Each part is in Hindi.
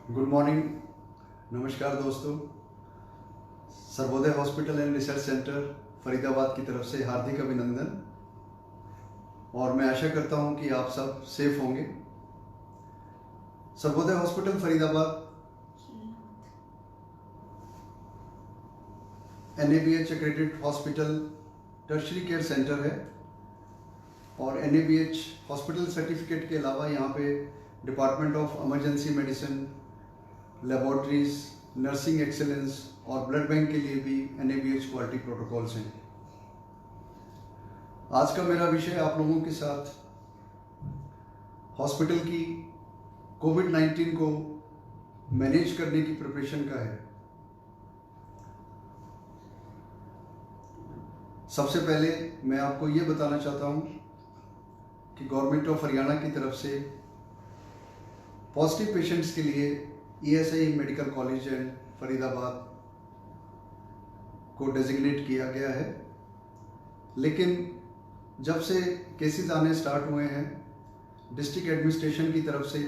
गुड मॉर्निंग, नमस्कार दोस्तों। Sarvodaya hospital and research centre Faridabad की तरफ से हार्दिक अभिनंदन। और मैं आशा करता हूं कि आप सब सेफ होंगे। Sarvodaya hospital Faridabad NABH accredited hospital tertiary care centre है और NABH हॉस्पिटल सर्टिफिकेट के अलावा यहाँ पे department of emergency medicine, laboratories, nursing excellence और ब्लड बैंक के लिए भी NABH क्वालिटी प्रोटोकॉल्स हैं। आज का मेरा विषय आप लोगों के साथ हॉस्पिटल की कोविड-19 को मैनेज करने की प्रिपरेशन का है। सबसे पहले मैं आपको ये बताना चाहता हूँ कि गवर्नमेंट ऑफ हरियाणा की तरफ से पॉजिटिव पेशेंट्स के लिए ESI medical college and Faridabad को डेजिग्नेट किया गया है। लेकिन जब से केसेस आने स्टार्ट हुए हैं, डिस्ट्रिक्ट एडमिनिस्ट्रेशन की तरफ से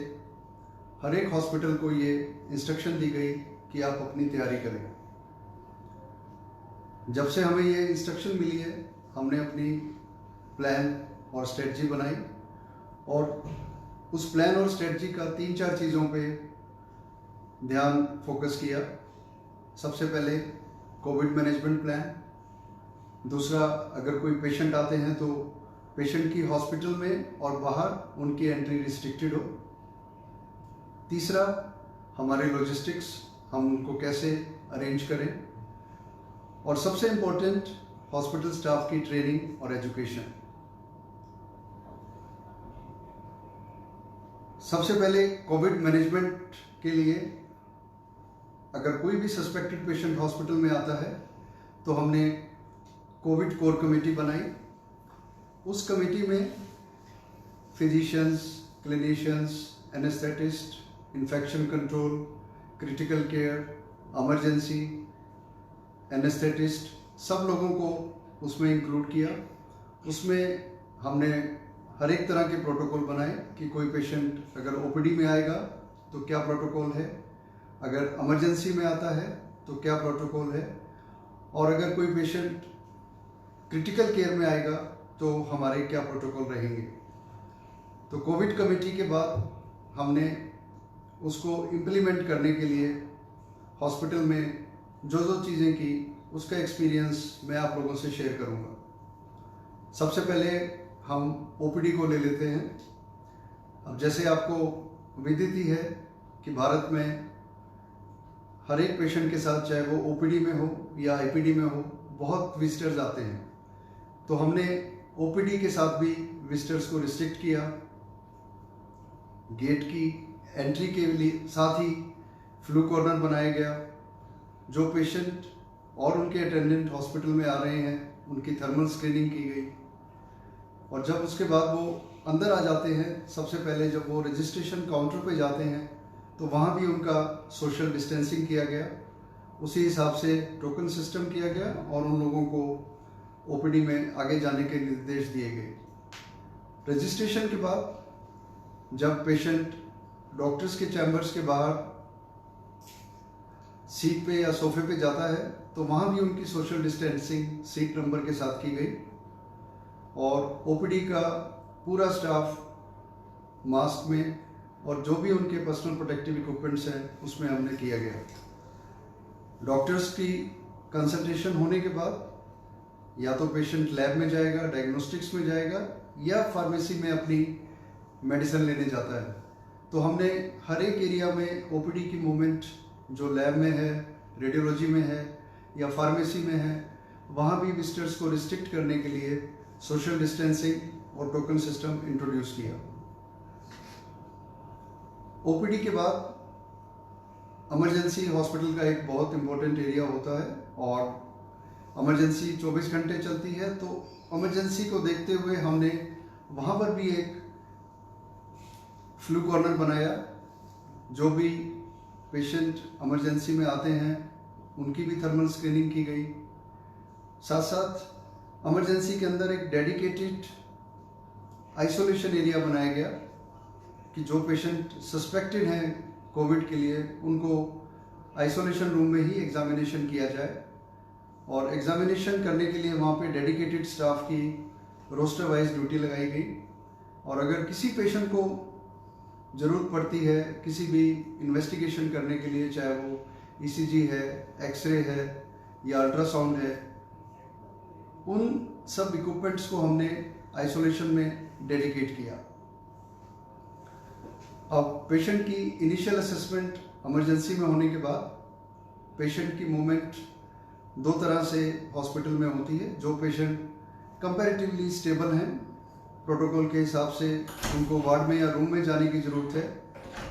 हर एक हॉस्पिटल को ये इंस्ट्रक्शन दी गई कि आप अपनी तैयारी करें। जब से हमें ये इंस्ट्रक्शन मिली है, हमने अपनी प्लान और स्ट्रेटजी बनाई और उस प्लान और स्ट्रेटजी का 3-4 चीज़ों पे ध्यान फोकस किया। सबसे पहले कोविड मैनेजमेंट प्लान, दूसरा अगर कोई पेशेंट आते हैं तो पेशेंट की हॉस्पिटल में और बाहर उनकी एंट्री रिस्ट्रिक्टेड हो। तीसरा हमारे लॉजिस्टिक्स, हम उनको कैसे अरेंज करें, और सबसे इम्पोर्टेंट हॉस्पिटल स्टाफ की ट्रेनिंग और एजुकेशन। सबसे पहले कोविड मैनेजमेंट के लिए अगर कोई भी सस्पेक्टेड पेशेंट हॉस्पिटल में आता है तो हमने कोविड कोर कमेटी बनाई। उस कमेटी में physicians, clinicians, anaesthetist, infection control, critical care, emergency, anaesthetist, सब लोगों को उसमें इंक्लूड किया। उसमें हमने हर एक तरह के प्रोटोकॉल बनाए कि कोई पेशेंट अगर OPD में आएगा तो क्या प्रोटोकॉल है, अगर इमरजेंसी में आता है तो क्या प्रोटोकॉल है, और अगर कोई पेशेंट क्रिटिकल केयर में आएगा तो हमारे क्या प्रोटोकॉल रहेंगे। तो कोविड कमेटी के बाद हमने उसको इम्प्लीमेंट करने के लिए हॉस्पिटल में जो जो चीज़ें की उसका एक्सपीरियंस मैं आप लोगों से शेयर करूंगा। सबसे पहले हम OPD को ले लेते हैं। अब जैसे आपको विदित ही है कि भारत में हर एक पेशेंट के साथ, चाहे वो OPD में हो या IPD में हो, बहुत विजिटर्स आते हैं। तो हमने OPD के साथ भी विजिटर्स को रिस्ट्रिक्ट किया। गेट की एंट्री के लिए साथ ही फ्लू कॉर्नर बनाया गया। जो पेशेंट और उनके अटेंडेंट हॉस्पिटल में आ रहे हैं उनकी थर्मल स्क्रीनिंग की गई, और जब उसके बाद वो अंदर आ जाते हैं, सबसे पहले जब वो रजिस्ट्रेशन काउंटर पे जाते हैं तो वहाँ भी उनका सोशल डिस्टेंसिंग किया गया। उसी हिसाब से टोकन सिस्टम किया गया और उन लोगों को OPD में आगे जाने के निर्देश दिए गए। रजिस्ट्रेशन के बाद जब पेशेंट डॉक्टर्स के चैम्बर्स के बाहर सीट पे या सोफे पे जाता है तो वहाँ भी उनकी सोशल डिस्टेंसिंग सीट नंबर के साथ की गई, और OPD का पूरा स्टाफ मास्क में और जो भी उनके पर्सनल प्रोटेक्टिव इक्विपमेंट्स हैं उसमें हमने किया गया। डॉक्टर्स की कंसल्टेशन होने के बाद या तो पेशेंट लैब में जाएगा, डायग्नोस्टिक्स में जाएगा, या फार्मेसी में अपनी मेडिसिन लेने जाता है। तो हमने हर एक एरिया में OPD की मूवमेंट जो लैब में है, रेडियोलॉजी में है या फार्मेसी में है, वहाँ भी विजिटर्स को रिस्ट्रिक्ट करने के लिए सोशल डिस्टेंसिंग और टोकन सिस्टम इंट्रोड्यूस किया। OPD के बाद इमरजेंसी हॉस्पिटल का एक बहुत इम्पोर्टेंट एरिया होता है और इमरजेंसी 24 घंटे चलती है। तो इमरजेंसी को देखते हुए हमने वहाँ पर भी एक फ्लू कॉर्नर बनाया। जो भी पेशेंट इमरजेंसी में आते हैं उनकी भी थर्मल स्क्रीनिंग की गई। साथ साथ इमरजेंसी के अंदर एक डेडिकेटेड आइसोलेशन एरिया बनाया गया कि जो पेशेंट सस्पेक्टेड हैं कोविड के लिए उनको आइसोलेशन रूम में ही एग्जामिनेशन किया जाए, और एग्जामिनेशन करने के लिए वहाँ पे डेडिकेटेड स्टाफ की रोस्टर वाइज ड्यूटी लगाई गई। और अगर किसी पेशेंट को ज़रूरत पड़ती है किसी भी इन्वेस्टिगेशन करने के लिए, चाहे वो ईसीजी है, एक्सरे है या अल्ट्रासाउंड है, उन सब इक्विपमेंट्स को हमने आइसोलेशन में डेडिकेट किया। अब पेशेंट की इनिशियल असेसमेंट इमरजेंसी में होने के बाद पेशेंट की मूवमेंट दो तरह से हॉस्पिटल में होती है। जो पेशेंट कंपैरेटिवली स्टेबल हैं, प्रोटोकॉल के हिसाब से उनको वार्ड में या रूम में जाने की ज़रूरत है,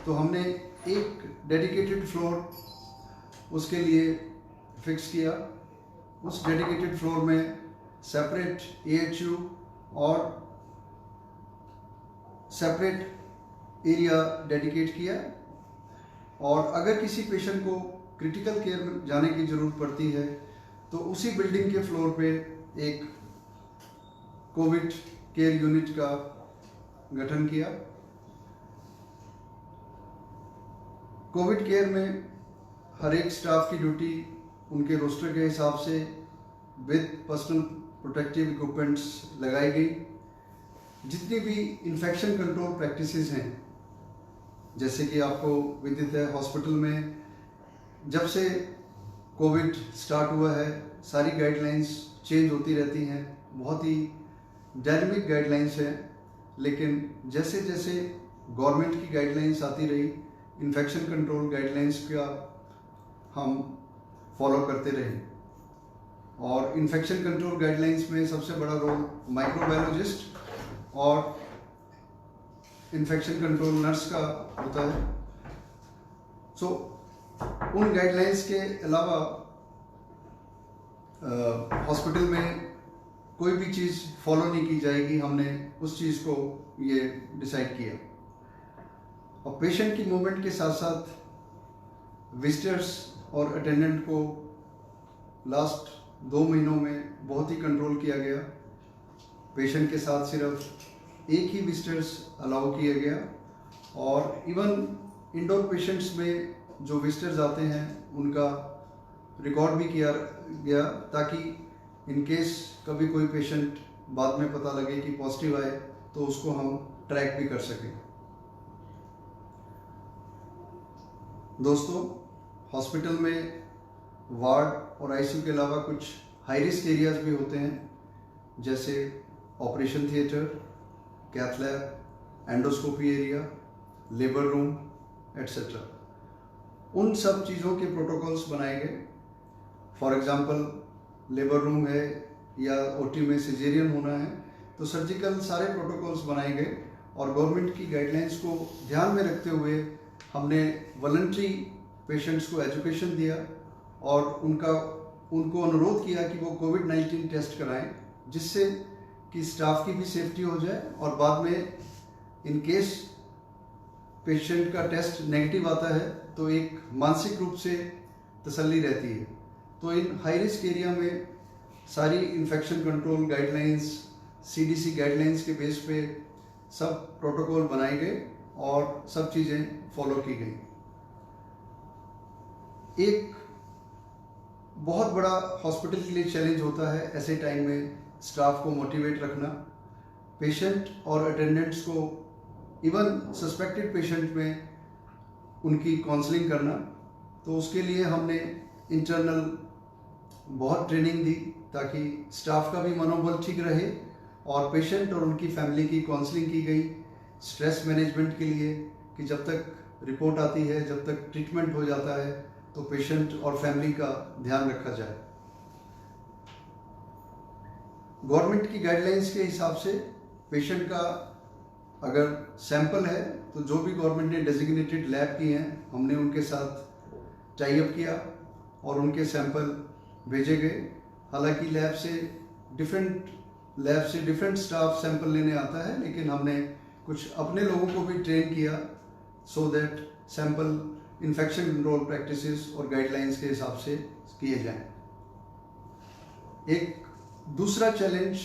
तो हमने एक डेडिकेटेड फ्लोर उसके लिए फिक्स किया। उस डेडिकेटेड फ्लोर में सेपरेट एएचयू और सेपरेट एरिया डेडिकेट किया। और अगर किसी पेशेंट को क्रिटिकल केयर में जाने की ज़रूरत पड़ती है तो उसी बिल्डिंग के फ्लोर पे एक कोविड केयर यूनिट का गठन किया। कोविड केयर में हर एक स्टाफ की ड्यूटी उनके रोस्टर के हिसाब से विद पर्सनल प्रोटेक्टिव इक्विपमेंट्स लगाई गई। जितनी भी इन्फेक्शन कंट्रोल प्रैक्टिसेस हैं, जैसे कि आपको विदित है हॉस्पिटल में जब से कोविड स्टार्ट हुआ है सारी गाइडलाइंस चेंज होती रहती हैं, बहुत ही डायनेमिक गाइडलाइंस हैं, लेकिन जैसे जैसे गवर्नमेंट की गाइडलाइंस आती रही, इन्फेक्शन कंट्रोल गाइडलाइंस का हम फॉलो करते रहे। और इन्फेक्शन कंट्रोल गाइडलाइंस में सबसे बड़ा रोल माइक्रोबायोलॉजिस्ट और इन्फेक्शन कंट्रोल नर्स का होता है। सो उन गाइडलाइंस के अलावा हॉस्पिटल में कोई भी चीज़ फॉलो नहीं की जाएगी, हमने उस चीज़ को ये डिसाइड किया। और पेशेंट की मूवमेंट के साथ साथ विजिटर्स और अटेंडेंट को लास्ट 2 महीनों में बहुत ही कंट्रोल किया गया। पेशेंट के साथ सिर्फ एक ही विजिटर्स अलाउ किया गया, और इवन इंडोर पेशेंट्स में जो विजिटर्स आते हैं उनका रिकॉर्ड भी किया गया, ताकि इन केस कभी कोई पेशेंट बाद में पता लगे कि पॉजिटिव आए तो उसको हम ट्रैक भी कर सकें। दोस्तों, हॉस्पिटल में वार्ड और आईसीयू के अलावा कुछ हाई रिस्क एरियाज भी होते हैं, जैसे operation theatre, cath lab, endoscopy area, labour room etcetera. उन सब चीज़ों के प्रोटोकॉल्स बनाए गए। फॉर एग्जांपल लेबर रूम है या ओटी में सिजेरियन होना है तो सर्जिकल सारे प्रोटोकॉल्स बनाए गए, और गवर्नमेंट की गाइडलाइंस को ध्यान में रखते हुए हमने वॉलंटरी पेशेंट्स को एजुकेशन दिया और उनको अनुरोध किया कि वो कोविड-19 टेस्ट कराएं, जिससे कि स्टाफ की भी सेफ्टी हो जाए, और बाद में इन केस पेशेंट का टेस्ट नेगेटिव आता है तो एक मानसिक रूप से तसल्ली रहती है। तो इन हाई रिस्क एरिया में सारी infection control guidelines, CDC guidelines के बेस पे सब प्रोटोकॉल बनाए गए और सब चीज़ें फॉलो की गई। एक बहुत बड़ा हॉस्पिटल के लिए चैलेंज होता है ऐसे टाइम में स्टाफ को मोटिवेट रखना, पेशेंट और अटेंडेंट्स को, इवन सस्पेक्टेड पेशेंट में उनकी काउंसलिंग करना। तो उसके लिए हमने इंटरनल बहुत ट्रेनिंग दी ताकि स्टाफ का भी मनोबल ठीक रहे, और पेशेंट और उनकी फैमिली की काउंसलिंग की गई स्ट्रेस मैनेजमेंट के लिए, कि जब तक रिपोर्ट आती है, जब तक ट्रीटमेंट हो जाता है तो पेशेंट और फैमिली का ध्यान रखा जाए। गवर्नमेंट की गाइडलाइंस के हिसाब से पेशेंट का अगर सैंपल है तो जो भी गवर्नमेंट ने डेजिग्नेटेड लैब की हैं हमने उनके साथ टाई अप किया और उनके सैंपल भेजे गए। हालांकि लैब से डिफरेंट स्टाफ सैंपल लेने आता है, लेकिन हमने कुछ अपने लोगों को भी ट्रेन किया so that sample infection control practices और गाइडलाइंस के हिसाब से किए जाएं। एक दूसरा चैलेंज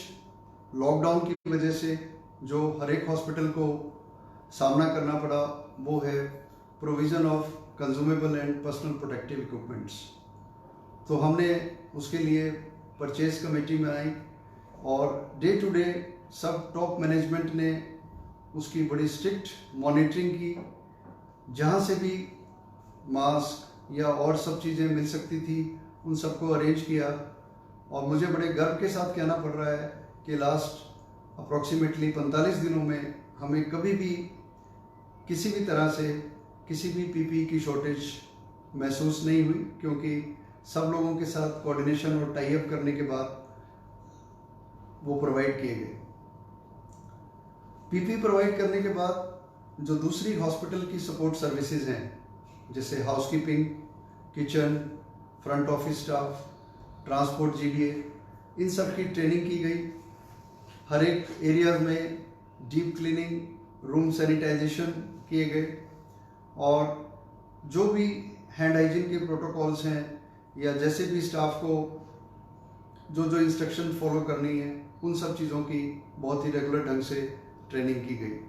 लॉकडाउन की वजह से जो हर एक हॉस्पिटल को सामना करना पड़ा वो है provision of consumable and personal protective equipments. तो हमने उसके लिए परचेज कमेटी में आई और डे टू डे सब टॉप मैनेजमेंट ने उसकी बड़ी स्ट्रिक्ट मॉनिटरिंग की। जहाँ से भी मास्क या और सब चीज़ें मिल सकती थी उन सबको अरेंज किया। और मुझे बड़े गर्व के साथ कहना पड़ रहा है कि लास्ट अप्रॉक्सीमेटली 45 दिनों में हमें कभी भी किसी भी तरह से किसी भी पीपीई की शॉर्टेज महसूस नहीं हुई, क्योंकि सब लोगों के साथ कोऑर्डिनेशन और टाई अप करने के बाद वो प्रोवाइड किए गए। पीपीई प्रोवाइड करने के बाद जो दूसरी हॉस्पिटल की सपोर्ट सर्विसेज हैं, जैसे housekeeping, kitchen, front office staff, transport GDA, इन सब की ट्रेनिंग की गई। हर एक एरिया में डीप क्लीनिंग, रूम सैनिटाइजेशन किए गए और जो भी हैंड हाइजीन के प्रोटोकॉल्स हैं या जैसे भी स्टाफ को जो जो इंस्ट्रक्शन फॉलो करनी है उन सब चीज़ों की बहुत ही रेगुलर ढंग से ट्रेनिंग की गई।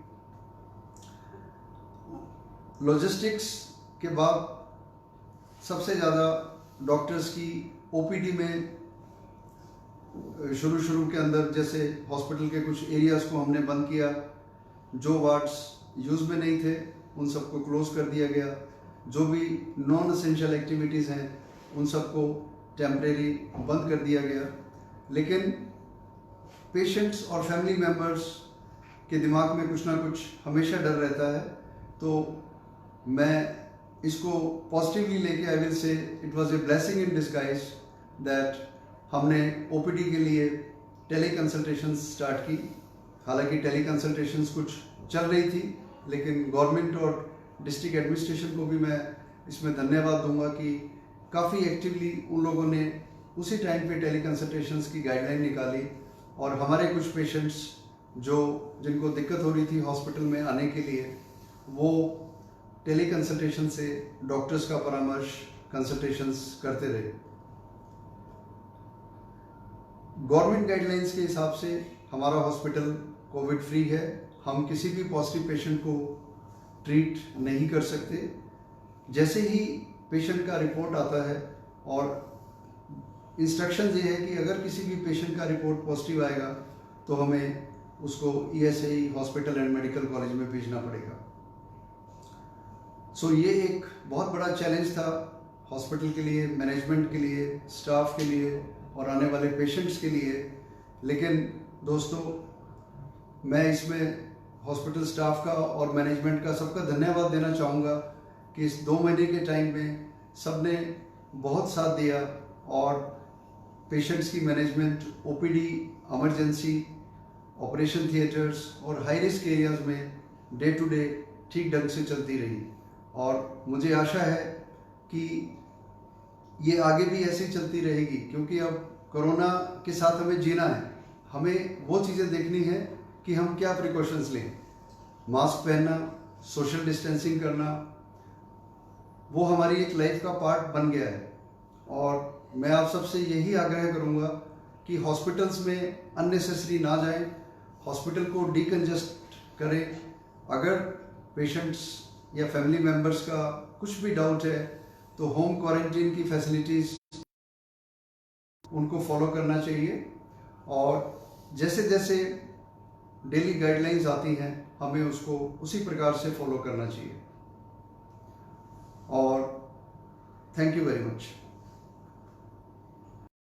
लॉजिस्टिक्स के बाद सबसे ज़्यादा डॉक्टर्स की ओपीडी में शुरू के अंदर जैसे हॉस्पिटल के कुछ एरियाज़ को हमने बंद किया, जो वार्ड्स यूज़ में नहीं थे उन सबको क्लोज कर दिया गया, जो भी नॉन एसेंशियल एक्टिविटीज़ हैं उन सबको टेम्परेरी बंद कर दिया गया। लेकिन पेशेंट्स और फैमिली मेम्बर्स के दिमाग में कुछ ना कुछ हमेशा डर रहता है, तो मैं इसको पॉजिटिवली लेके I will say it was a blessing in disguise that हमने ओपीडी के लिए टेली कंसल्टेशंस स्टार्ट की। हालांकि टेली कंसल्टेशंस कुछ चल रही थी, लेकिन गवर्नमेंट और डिस्ट्रिक्ट एडमिनिस्ट्रेशन को भी मैं इसमें धन्यवाद दूंगा कि काफ़ी एक्टिवली उन लोगों ने उसी टाइम पे टेली कंसल्टेशंस की गाइडलाइन निकाली और हमारे कुछ पेशेंट्स जिनको दिक्कत हो रही थी हॉस्पिटल में आने के लिए, वो टेली कंसल्टेशन से डॉक्टर्स का परामर्श, कंसल्टेशंस करते रहे। गवर्नमेंट गाइडलाइंस के हिसाब से हमारा हॉस्पिटल कोविड फ्री है। हम किसी भी पॉजिटिव पेशेंट को ट्रीट नहीं कर सकते। जैसे ही पेशेंट का रिपोर्ट आता है और इंस्ट्रक्शन ये है कि अगर किसी भी पेशेंट का रिपोर्ट पॉजिटिव आएगा तो हमें उसको ESI hospital and medical college में भेजना पड़ेगा। सो ये एक बहुत बड़ा चैलेंज था हॉस्पिटल के लिए, मैनेजमेंट के लिए, स्टाफ के लिए और आने वाले पेशेंट्स के लिए। लेकिन दोस्तों, मैं इसमें हॉस्पिटल स्टाफ का और मैनेजमेंट का सबका धन्यवाद देना चाहूँगा कि इस 2 महीने के टाइम में सबने बहुत साथ दिया और पेशेंट्स की management OPD, emergency, operation theatres और हाई रिस्क एरियाज़ में डे टू डे ठीक ढंग से चलती रही। और मुझे आशा है कि ये आगे भी ऐसे ही चलती रहेगी, क्योंकि अब कोरोना के साथ हमें जीना है। हमें वो चीज़ें देखनी है कि हम क्या प्रिकॉशंस लें। मास्क पहनना, सोशल डिस्टेंसिंग करना, वो हमारी एक लाइफ का पार्ट बन गया है। और मैं आप सबसे यही आग्रह करूँगा कि हॉस्पिटल्स में अननेसेसरी ना जाएं, हॉस्पिटल को डीकंजेस्ट करें। अगर पेशेंट्स या फैमिली मेम्बर्स का कुछ भी डाउट है तो होम क्वारंटीन की फैसिलिटीज़ उनको फॉलो करना चाहिए और जैसे जैसे डेली गाइडलाइंस आती हैं हमें उसको उसी प्रकार से फॉलो करना चाहिए। और थैंक यू वेरी मच।